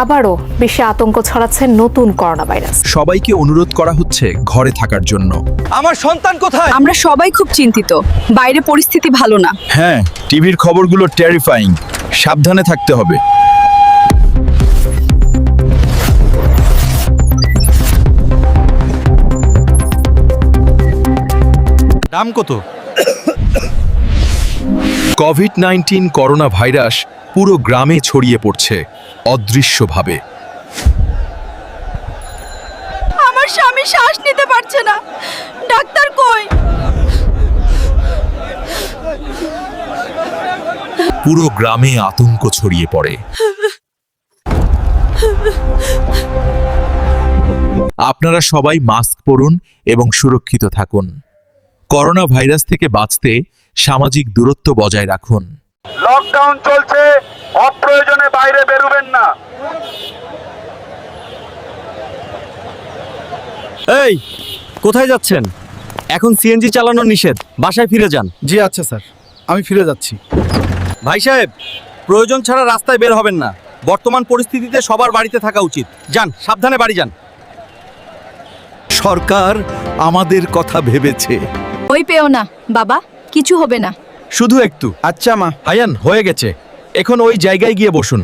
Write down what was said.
আবারও বেশি আতঙ্ক ছড়াচ্ছে নতুন করোনা ভাইরাস। সবাইকে অনুরোধ করা হচ্ছে ঘরে থাকার জন্য। আমার সন্তান কোথায়? আমরা সবাই খুব চিন্তিত, বাইরে পরিস্থিতি ভালো না। হ্যাঁ, টিভির খবরগুলো টেরিফাইং। সাবধানে থাকতে হবে। দাম কত? কোভিড-19 করোনা ভাইরাস পুরো গ্রামে ছড়িয়ে পড়ছে অদৃশ্যভাবে। আমার স্বামী শ্বাস নিতে পারছে না, ডাক্তার কই? পুরো গ্রামে আতঙ্ক ছড়িয়ে পড়ে। আপনারা সবাই মাস্ক পরুন এবং সুরক্ষিত থাকুন। করোনা ভাইরাস থেকে বাঁচতে সামাজিক দূরত্ব বজায় রাখুন। লকডাউন চলছে, অপ্রয়োজনে বাইরে বেরোবেন না। এই, কোথায় যাচ্ছেন? এখন সিএনজি চালানো নিষেধ, বাসায় ফিরে যান। জি আচ্ছা স্যার, আমি ফিরে যাচ্ছি। ভাই সাহেব, প্রয়োজন ছাড়া রাস্তায় বের হবেন না। বর্তমান পরিস্থিতিতে সবার বাড়িতে থাকা উচিত। যান, সাবধানে বাড়ি যান। সরকার আমাদের কথা ভেবেছে। ওই পেও না বাবা, কিছু হবে না। শুধু একটু। আচ্ছা মা। হায়ান, হয়ে গেছে। এখন ওই জায়গায় গিয়ে বসুন।